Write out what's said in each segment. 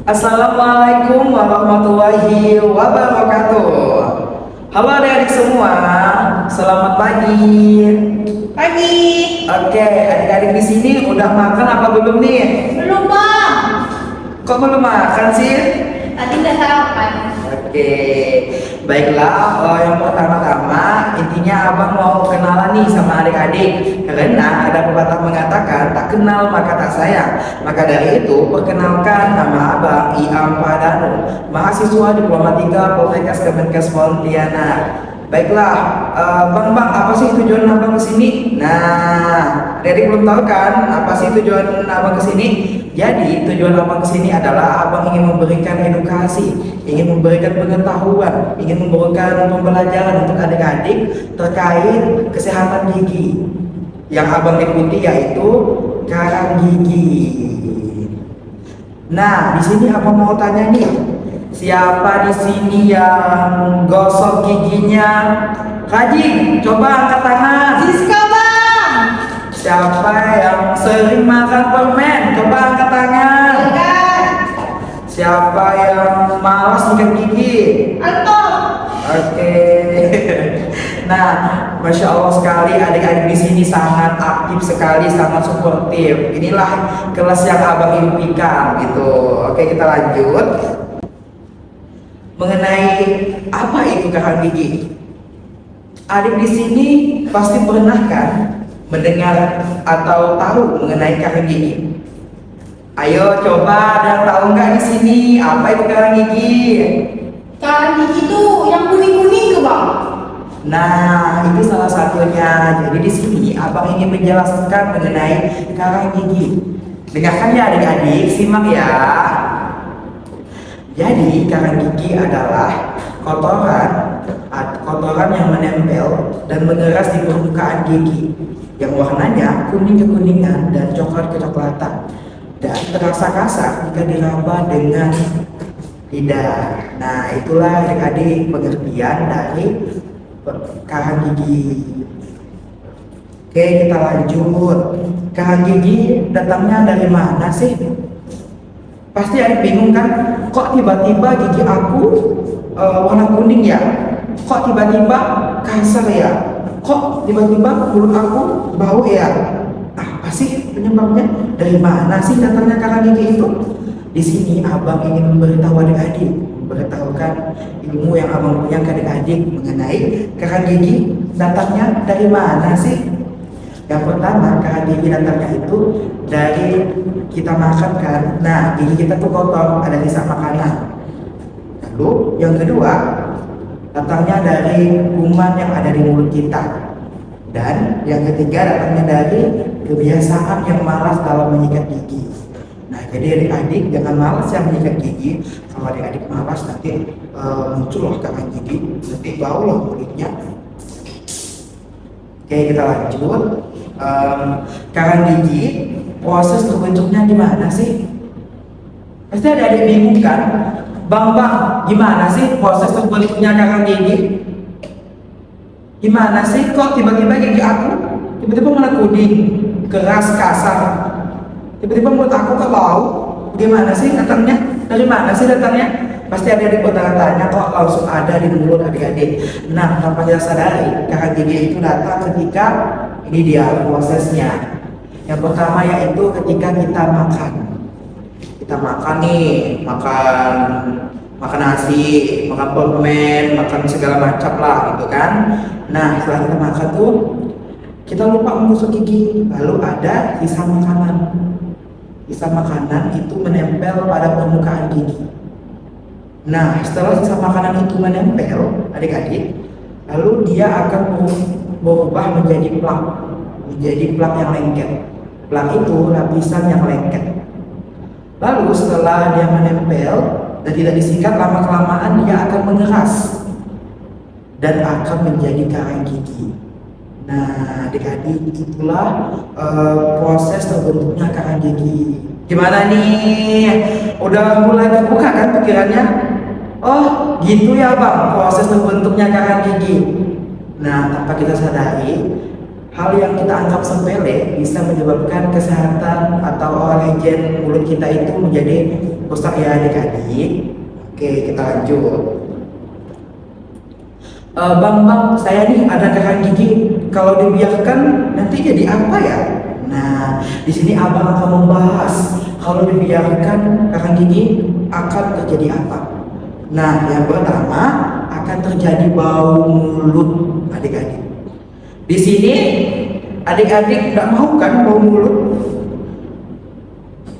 Assalamualaikum warahmatullahi wabarakatuh. Halo adik-adik semua, selamat pagi. Pagi. Oke, adik-adik di sini udah makan apa belum nih? Belum, Bang. Kok belum makan sih? Tadi udah sarapan. Oke, baiklah. Yang pertama-tama intinya abang mau kenalan nih sama adik-adik. Karena ada pepatah mengatakan tak kenal maka tak sayang. Maka dari itu perkenalkan, nama abang Iam Padano, mahasiswa Diploma 3 Poltekkes Kemenkes Pontianak. Baiklah, bang, apa sih tujuan abang kesini? Nah, jadi belum tahu kan apa sih tujuan abang kesini? Jadi tujuan abang kesini adalah abang ingin memberikan edukasi, ingin memberikan pengetahuan, ingin memberikan pembelajaran untuk adik-adik terkait kesehatan gigi. Yang abang ikuti yaitu karang gigi. Nah, di sini abang mau tanya nih, siapa di sini yang gosok giginya rajin? Coba angkat tangan. Siska, Bang. Siapa yang sering makan permen? Coba angkat tangan. Kan. Siapa yang malas nyikat gigi? Anto. Oke. Nah, masya Allah sekali adik-adik di sini sangat aktif sekali, sangat suportif. Inilah kelas yang abang impikan gitu. Oke, kita lanjut. Mengenai apa itu karang gigi? Adik di sini pasti pernah kan mendengar atau tahu mengenai karang gigi? Ayo coba, ada yang tahu nggak di sini apa itu karang gigi? Karang gigi tuh yang kuning-kuning tuh, Bang. Nah, itu salah satunya. Jadi di sini abang ingin menjelaskan mengenai karang gigi. Dengarkan ya adik-adik, simak ya. Jadi karang gigi adalah kotoran yang menempel dan mengeras di permukaan gigi, yang warnanya kuning kekuningan dan coklat kecoklatan, dan terasa kasar jika diraba dengan lidah. Nah, itulah adik-adik pengertian dari karang gigi. Oke, kita lanjut. Karang gigi datangnya dari mana sih? Pasti adik bingung kan? Kok tiba-tiba gigi aku warna kuning ya? Kok tiba-tiba kasar ya? Kok tiba-tiba mulut aku bau ya? Apa sih penyebabnya? Dari mana sih datangnya karang gigi itu? Di sini abang ingin memberitahu adik-adik, memberitahukan ilmu yang abang punya ke adik-adik mengenai karang gigi datangnya dari mana sih? Yang pertama, karang gigi datangnya itu dari kita makan kan. Nah, gigi kita tuh kotor, ada sisa makanan. Lalu yang kedua, datangnya dari kuman yang ada di mulut kita. Dan yang ketiga, datangnya dari kebiasaan yang malas dalam menyikat gigi. Nah, jadi adik-adik jangan malas ya menyikat gigi. Kalau adik-adik malas nanti muncul loh karang gigi, nanti bau loh mulutnya. Oke, kita lanjut. Karang gigi proses terbentuknya gimana sih? Pasti ada adik bingung kan? Bang, gimana sih proses terbentuknya karang gigi? Gimana sih kok tiba-tiba gigi aku tiba-tiba mulai kuning, keras, kasar? Tiba-tiba mulut aku kok bau? Gimana sih datangnya? Dari mana sih datangnya? Pasti adik-adik bertanya-tanya kok langsung ada di mulut adik-adik. Nah, tanpa kita sadari, karang gigi itu datang ketika ini dia prosesnya. Yang pertama yaitu ketika kita makan. Kita makan nih, makan nasi, makan permen, makan segala macam lah gitu kan. Nah, setelah kita makan tuh kita lupa menggosok gigi, lalu ada sisa makanan. Sisa makanan itu menempel pada permukaan gigi. Nah, setelah sisa makanan itu menempel, adik-adik, lalu dia akan berubah menjadi plak yang lengket. Plak itu lapisan yang lengket. Lalu setelah dia menempel dan tidak disikat, lama-kelamaan dia akan mengeras dan akan menjadi karang gigi. Nah, adik-adik, itulah proses terbentuknya karang gigi. Gimana nih? Udah mulai terbuka kan pikirannya? Oh, gitu ya Bang, proses terbentuknya karang gigi. Nah, tanpa kita sadari, hal yang kita anggap sepele bisa menyebabkan kesehatan atau organ mulut kita itu menjadi rusak ya adik-adik. Oke, kita lanjut. Bang, saya nih ada kakak gigi. Kalau dibiarkan nanti jadi apa ya? Nah, di sini abang akan membahas kalau dibiarkan kakak gigi akan terjadi apa. Nah, yang pertama akan terjadi bau mulut adik-adik. Di sini adik-adik nggak mau kan bau mulut?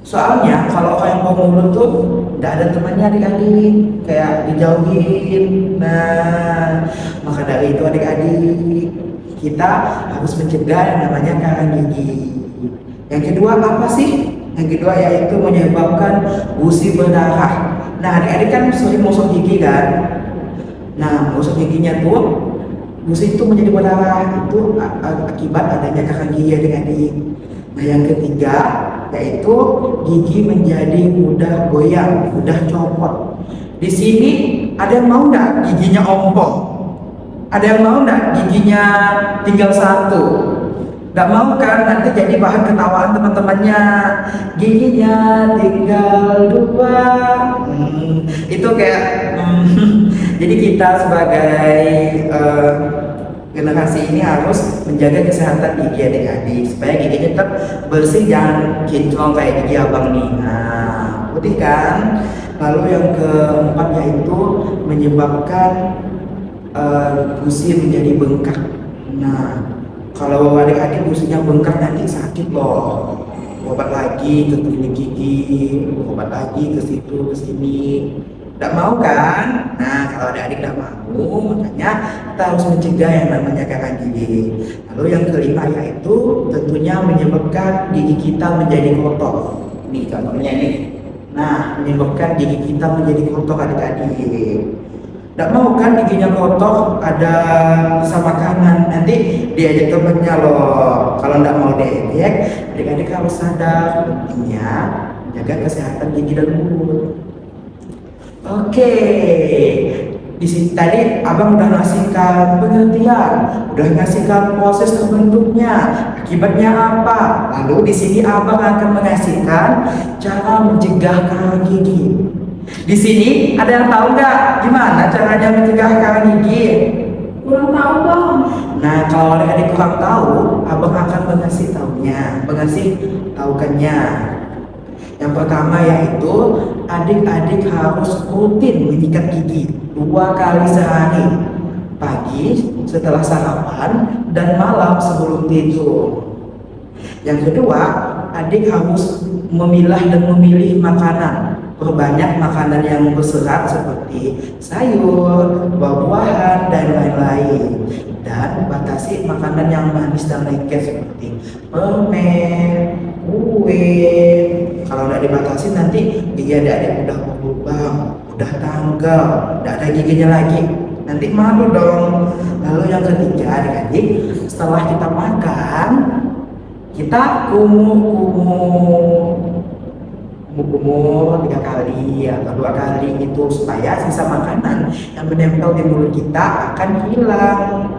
Soalnya kalau kayak bau mulut tuh nggak ada temannya adik-adik, kayak dijauhin. Nah, maka dari itu adik-adik kita harus mencegah yang namanya karang gigi. Yang kedua apa sih? Yang kedua yaitu menyebabkan gusi berdarah. Nah, adik-adik kan sering gosok gigi kan? Nah, gosok giginya tuh gusi itu menjadi berdarah, itu akibat adanya karang gigi adik-adik. Nah, yang ketiga yaitu gigi menjadi mudah goyang, mudah copot. Di sini ada yang mau nggak giginya ompong? Ada yang mau nggak giginya tinggal satu? Nggak mau kan? Nanti jadi bahan ketawaan teman-temannya. Giginya tinggal dua. Itu kayak jadi kita sebagai generasi ini harus menjaga kesehatan gigi adik-adik supaya giginya tetap bersih, jangan kinclong kayak gigi abang nih. Nah, putih kan. Lalu yang keempat yaitu menyebabkan gusi menjadi bengkak. Nah, kalau adik-adik gusinya bengkak nanti sakit loh. Obat lagi ke klinik gigi, obat lagi ke situ ke sini. Tidak mau kan? Nah, kalau adik-adik tidak mau, makanya kita harus mencegah yang namanya karang gigi. Lalu yang kelima yaitu tentunya menyebabkan gigi kita menjadi kotor. Ini contohnya ini. Nah, menyebabkan gigi kita menjadi kotor adik-adik. Tidak mau kan giginya kotor, ada sisa makanan, nanti diajak temennya loh. Kalau tidak mau diajak, adik-adik harus sadar pentingnya menjaga kesehatan gigi dan mulut. Oke, di sini tadi abang udah ngasihkan pengertian, udah ngasihkan proses terbentuknya, akibatnya apa. Lalu di sini abang akan mengasihkan cara mencegah karang gigi. Di sini ada yang tahu nggak gimana caranya mencegah karang gigi? Kurang tahu bang. Nah, kalau adik-adik kurang tahu, abang akan mengasih taukannya. Yang pertama yaitu adik-adik harus rutin menyikat gigi 2 kali sehari, pagi setelah sarapan dan malam sebelum tidur. Yang kedua, adik harus memilah dan memilih makanan. Perbanyak makanan yang berserat seperti sayur, buah-buahan, dan lain-lain. Dan batasi makanan yang manis dan lengket seperti permen, kue. Kalau nggak dibatasi nanti gigi adik-adik udah berlubang, udah tanggal, nggak ada giginya lagi. Nanti malu dong. Lalu yang ketiga adik-adik, setelah kita makan, kita kumur 3 kali atau 2 kali itu supaya sisa makanan yang menempel di mulut kita akan hilang.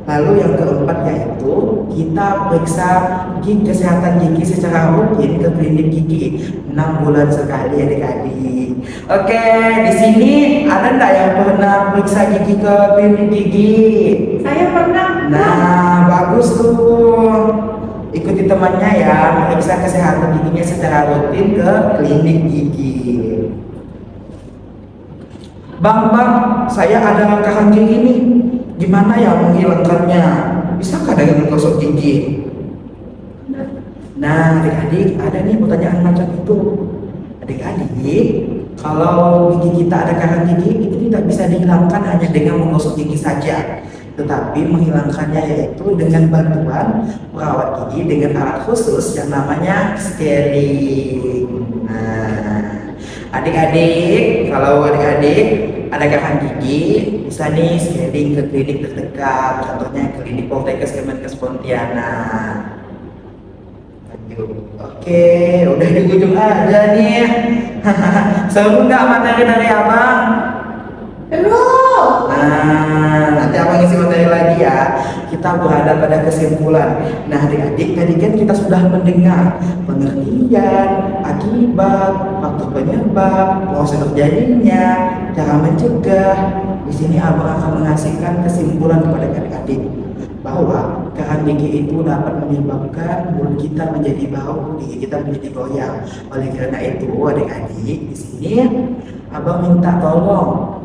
Lalu yang keempat yaitu kita periksa kesehatan gigi secara rutin ke klinik gigi 6 bulan sekali adik-adik. Oke, di sini ada nggak yang pernah periksa gigi ke klinik gigi? Saya pernah. Nah, bagus tuh. Ikuti temannya ya, periksa kesehatan giginya secara rutin ke klinik gigi. Bang, saya ada karang gigi nih. Gimana ya menghilangkannya? Bisakah dengan menggosok gigi? Nah, adik-adik ada nih pertanyaan macam itu. Adik-adik, kalau gigi kita ada karang gigi, itu tidak bisa dihilangkan hanya dengan menggosok gigi saja. Tetapi menghilangkannya yaitu dengan bantuan perawat gigi dengan alat khusus yang namanya scaling. Nah, adik-adik, kalau adik-adik ada karang gigi, bisa nih scaling ke klinik terdekat, contohnya klinik Poltekkes Kemenkes Pontianak. Lanjut. Oke, udah di ujung aja nih. Seru nggak materi dari abang? Seru. Nah, Nah, nanti abang isi materi lagi ya. Kita berada pada kesimpulan. Nah, adik-adik, tadi kan kita sudah mendengar pengertian, akibat, faktor penyebab, proses terjadinya, cara mencegah. Di sini abang akan mengasihkan kesimpulan kepada adik-adik bahwa karang gigi itu dapat menyebabkan mulut kita menjadi bau, gigi kita menjadi goyang. Oleh karena itu, adik-adik, di sini abang minta tolong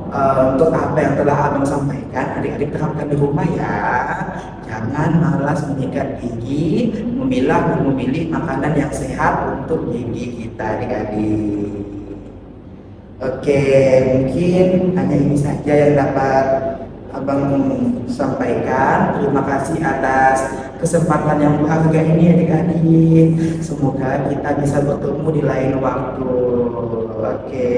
untuk apa yang telah abang sampaikan, adik-adik terapkan di rumah ya. Jangan malas menyikat gigi, memilah dan memilih makanan yang sehat untuk gigi kita, adik-adik. Oke, mungkin hanya ini saja yang dapat abang sampaikan. Terima kasih atas kesempatan yang berharga ini, adik-adik. Semoga kita bisa bertemu di lain waktu. Oke.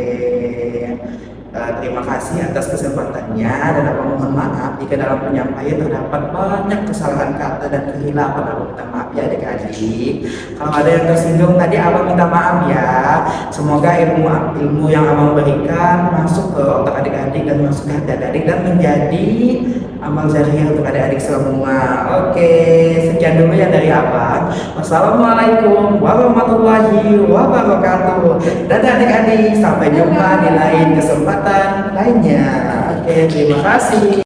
Terima kasih atas kesempatannya dan abang mohon maaf jika dalam penyampaian terdapat banyak kesalahan kata dan kehilapan. Abang minta maaf ya adik-adik. Kalau ada yang tersinggung tadi abang minta maaf ya. Semoga ilmu yang abang berikan masuk ke otak adik-adik dan masuk ke hati adik-adik dan menjadi amal jariah untuk adik-adik semua. Oke, sekian dulu ya dari abang. Wassalamualaikum warahmatullahi wabarakatuh. Dadah adik-adik, sampai jumpa di lain kesempatan lainnya. Oke, terima kasih.